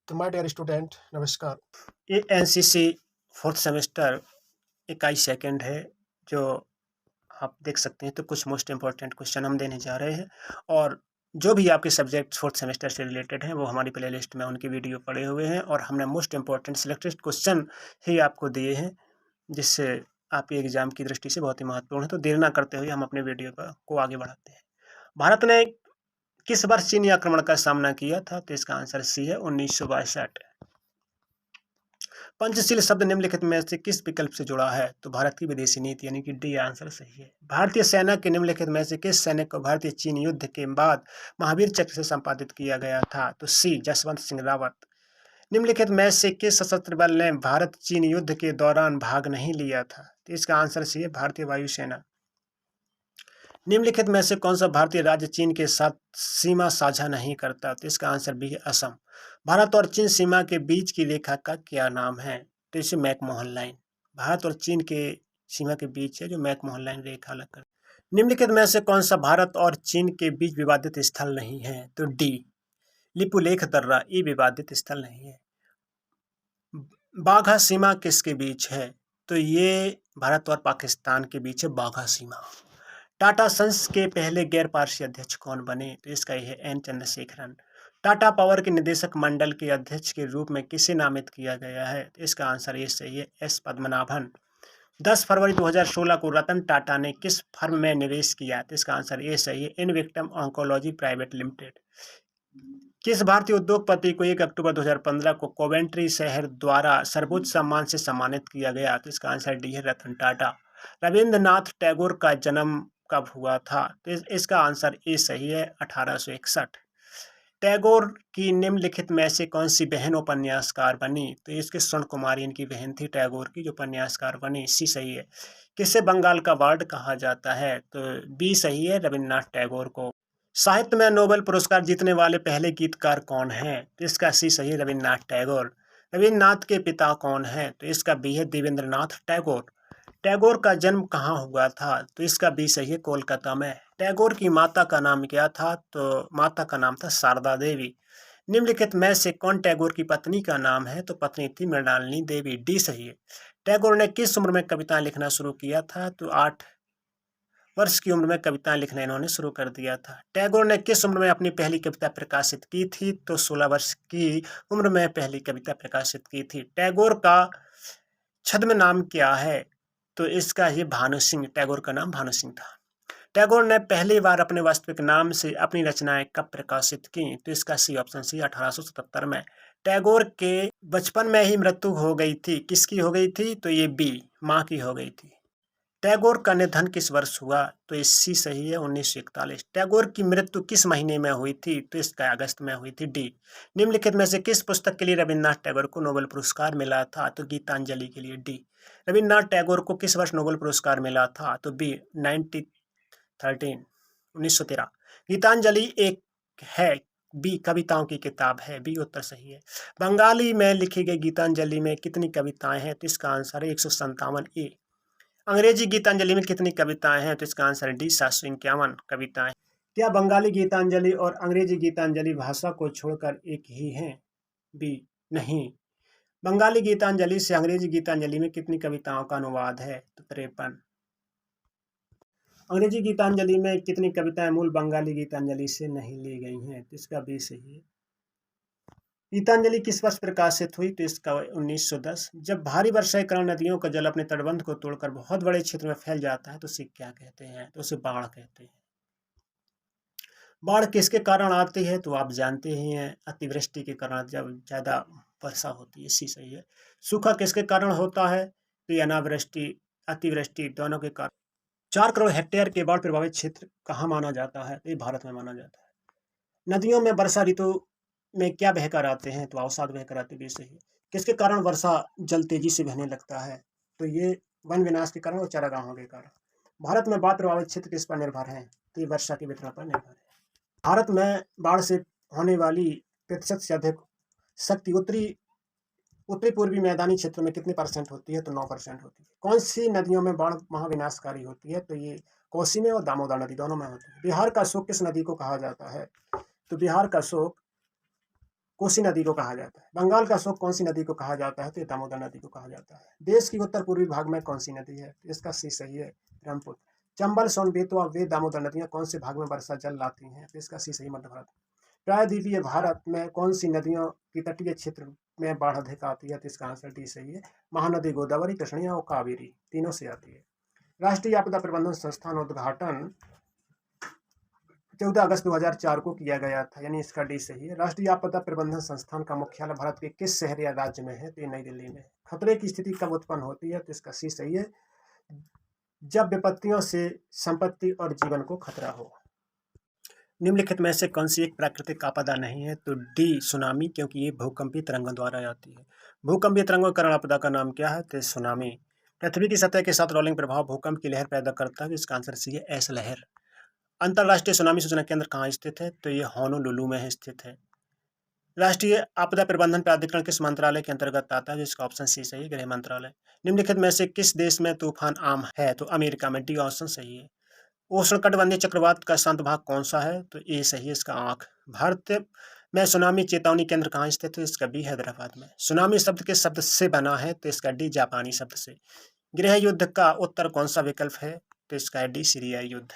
तो my dear student नमस्कार। ये एनसीसी फोर्थ सेमेस्टर इकाई सेकंड है जो आप देख सकते हैं। तो कुछ मोस्ट इम्पोर्टेंट क्वेश्चन हम देने जा रहे हैं और जो भी आपके सब्जेक्ट फोर्थ सेमेस्टर से रिलेटेड हैं वो हमारी प्लेलिस्ट में उनकी वीडियो पड़े हुए हैं और हमने मोस्ट इम्पोर्टेंट सिलेक्टेड क्वेश्चन ही आपको दिए हैं जिससे आपके एग्जाम की दृष्टि से बहुत ही महत्वपूर्ण है। तो देर ना करते हुए हम अपने वीडियो को आगे बढ़ाते हैं। भारत ने किस वर्ष चीनी आक्रमण का सामना किया था? तो इसका आंसर सी है 1962। पंचशील शब्द निम्नलिखित में से किस विकल्प से जुड़ा है? तो भारत की विदेशी नीति यानी कि डी आंसर सही है। भारतीय सेना के निम्नलिखित में से किस सैनिक को भारतीय चीन युद्ध के बाद महावीर चक्र से संपादित किया गया था? तो सी जसवंत सिंह रावत। निम्नलिखित में से किस सशस्त्र बल ने भारत चीन युद्ध के दौरान भाग नहीं लिया था? तो इसका आंसर सी है भारतीय वायुसेना। निम्नलिखित में से कौन सा भारतीय राज्य चीन के साथ सीमा साझा नहीं करता? तो इसका आंसर बी है असम। भारत और चीन सीमा के बीच की रेखा का क्या नाम है? तो इसे मैकमोहन लाइन। भारत और चीन के सीमा के बीच है जो मैकमोहन लाइन रेखा लगकर। निम्नलिखित में से कौन सा भारत और चीन के बीच विवादित स्थल नहीं है? तो डी लिपुलेख दर्रा। ये विवादित स्थल नहीं है। बाघा सीमा किसके बीच है? तो ये भारत और पाकिस्तान के बीच है बाघा सीमा। टाटा सन्स के पहले गैर पारसी अध्यक्ष कौन बने? तो इसका यह है एन चंद्रशेखरन। टाटा पावर के निदेशक मंडल के अध्यक्ष के रूप में किसे नामित किया गया है? तो इसका आंसर ये सही है एस पद्मनाभन। 10 फरवरी 2016 को रतन टाटा ने किस फर्म में निवेश किया? तो इसका आंसर ये सही है इनविक्टम ऑन्कोलॉजी प्राइवेट लिमिटेड। किस भारतीय उद्योगपति को 1 अक्टूबर 2015 को कोवेंट्री शहर द्वारा सर्वोच्च सम्मान से सम्मानित किया गया? तो इसका आंसर डी है रतन टाटा। रविंद्रनाथ टैगोर का जन्म कब हुआ था? तो इसका आंसर ए सही है 1861। टैगोर की निम्नलिखित में से कौन सी बहन उपन्यासकार बनी? तो इसके स्वर्ण कुमारी इनकी बहन थी टैगोर की जो उपन्यासकार बनी। सी सही है। किसे बंगाल का वार्ड कहा जाता है? तो बी सही है रविन्द्रनाथ टैगोर को। साहित्य में नोबेल पुरस्कार जीतने वाले पहले गीतकार कौन हैं? तो इसका सी सही है रविन्द्रनाथ टैगोर। रविन्द्रनाथ के पिता कौन हैं? तो इसका बी है देवेंद्रनाथ टैगोर। टैगोर का जन्म कहाँ हुआ था? तो इसका बी सही है कोलकाता में। टैगोर की माता का नाम क्या था? तो माता का नाम था शारदा देवी। निम्नलिखित में से कौन टैगोर की पत्नी का नाम है? तो पत्नी थी मृणालिनी देवी। डी सही है। टैगोर ने किस उम्र में कविताएं लिखना शुरू किया था? तो 8 वर्ष की उम्र में कविताएं लिखना इन्होंने शुरू कर दिया था। टैगोर ने किस उम्र में अपनी पहली कविता प्रकाशित की थी? तो 16 वर्ष की उम्र में पहली कविता प्रकाशित की थी। टैगोर का छद्म नाम क्या है? तो इसका ये भानु सिंह। टैगोर का नाम भानु सिंह था। टैगोर ने पहली बार अपने वास्तविक नाम से अपनी रचनाएं कब प्रकाशित की? तो इसका सी ऑप्शन सी 1877 में। टैगोर के बचपन में ही मृत्यु हो गई थी। किसकी हो गई थी? तो ये बी माँ की हो गई थी। टैगोर का निधन किस वर्ष हुआ? तो इससी सही है 1941। टैगोर की मृत्यु किस महीने में हुई थी? तो इसका अगस्त में हुई थी। डी निम्नलिखित में से किस पुस्तक के लिए रविन्द्रनाथ टैगोर को नोबेल पुरस्कार मिला था? तो गीतांजलि के लिए। डी रविन्द्रनाथ टैगोर को किस वर्ष नोबेल पुरस्कार मिला था? तो बी 1913। गीतांजलि एक है बी कविताओं की किताब है। बी उत्तर सही है। बंगाली में लिखी गई गीतांजलि में कितनी कविताएं हैं? तो इसका आंसर है 157 ए। अंग्रेजी गीतांजलि में कितनी कविताएं हैं? तो इसका आंसर डी 751 कविताएं। क्या बंगाली गीतांजलि और अंग्रेजी गीतांजलि भाषा को छोड़कर एक ही हैं? बी नहीं। बंगाली गीतांजलि से अंग्रेजी गीतांजलि में कितनी कविताओं का अनुवाद है? तो 53। अंग्रेजी गीतांजलि में कितनी कविताएं मूल बंगाली गीतांजलि से नहीं ली गई हैं? तो इसका बी सही है। गीतांजलि किस वर्ष प्रकाशित हुई? तो इसका 1910। जब भारी वर्षा के कारण नदियों का जल अपने तटबंध को तोड़कर बहुत बड़े क्षेत्र में फैल जाता है तो उसे क्या कहते हैं? तो उसे बाढ़ कहते हैं। बाढ़ किसके कारण आती है? तो आप जानते ही हैं अतिवृष्टि के कारण जब ज्यादा वर्षा होती है। सी सही है। सूखा किसके कारण होता है? तो ये अनावृष्टि अतिवृष्टि दोनों के कारण। 4 करोड़ हेक्टेयर के बाढ़ प्रभावित क्षेत्र कहाँ माना जाता है? तो ये भारत में माना जाता है। नदियों में वर्षा ऋतु में क्या बहकर आते हैं? तो अवसाद बहकर आते भी सही है। किसके कारण वर्षा जल तेजी से बहने लगता है? तो ये वन विनाश के कारण और चारागाहों के कारण। भारत में बाढ़ प्रभावित क्षेत्र किस पर निर्भर है? तो ये वर्षा के वितरण पर निर्भर है। भारत में बाढ़ से होने वाली प्रतिशत से अधिक शक्ति उत्तरी उत्तरी पूर्वी मैदानी क्षेत्र में कितनी परसेंट होती है? तो 9% होती है। कौन सी नदियों में बाढ़ महाविनाशकारी होती है? तो ये कोसी में और दामोदर नदी दोनों में होती है। बिहार का शोक किस नदी को कहा जाता है? तो बिहार का शोक कोसी नदी को कहा जाता है। बंगाल का अशोक कौन सी नदी को कहा जाता है? तो ये दामोदर नदी को कहा जाता है। देश की उत्तर पूर्वी भाग में कौन सी नदी है? इसका सी सही है, ब्रह्मपुत्र। चंबल, सोन, बेतवा वे दामोदर नदियां कौन से भाग में वर्षा जल लाती हैं? तो इसका सी सही, मध्य भारत। प्रायद्वीपीय भारत में कौन सी नदियों की तटीय क्षेत्र में बाढ़ अधिक आती है? तो इसका आंसर डी सही है, महानदी गोदावरी, कृष्णा और कावेरी तीनों से आती है। राष्ट्रीय आपदा प्रबंधन संस्थान उद्घाटन 14 अगस्त 2004 को किया गया था, यानी इसका डी सही है। राष्ट्रीय आपदा प्रबंधन संस्थान का मुख्यालय भारत के किस शहर या राज्य में है? तो ये नई दिल्ली में। खतरे की स्थिति कब उत्पन्न होती है? तो इसका सी सही है, जब विपत्तियों से संपत्ति और जीवन को खतरा हो। निम्नलिखित में से कौन सी एक प्राकृतिक आपदा नहीं है? तो डी सुनामी, क्योंकि ये भूकंपीय तरंगों द्वारा आती है। भूकंपीय तरंगों के कारण आपदा का नाम क्या है? तो सुनामी। पृथ्वी की सतह के साथ रोलिंग प्रभाव भूकंप की लहर पैदा करता है, इसका आंसर सी है, एस लहर। अंतर्राष्ट्रीय सुनामी सूचना केंद्र कहाँ स्थित है? तो ये होनोलुलु में स्थित है। राष्ट्रीय आपदा प्रबंधन प्राधिकरण किस मंत्रालय के अंतर्गत आता है? जिसका ऑप्शन सी सही, गृह मंत्रालय। निम्नलिखित में से किस देश में तूफान आम है? तो अमेरिका में, डी ऑप्शन सही है। उष्णकटिबंधीय चक्रवात का शांत भाग कौन सा है? तो ए सही है, इसका आंख। भारत में सुनामी चेतावनी केंद्र कहाँ स्थित है? इसका बी, हैदराबाद में। सुनामी शब्द किस शब्द से बना है? तो इसका डी, जापानी शब्द से। गृह युद्ध का उत्तर कौन सा विकल्प है? तो इसका डी, सीरिया युद्ध।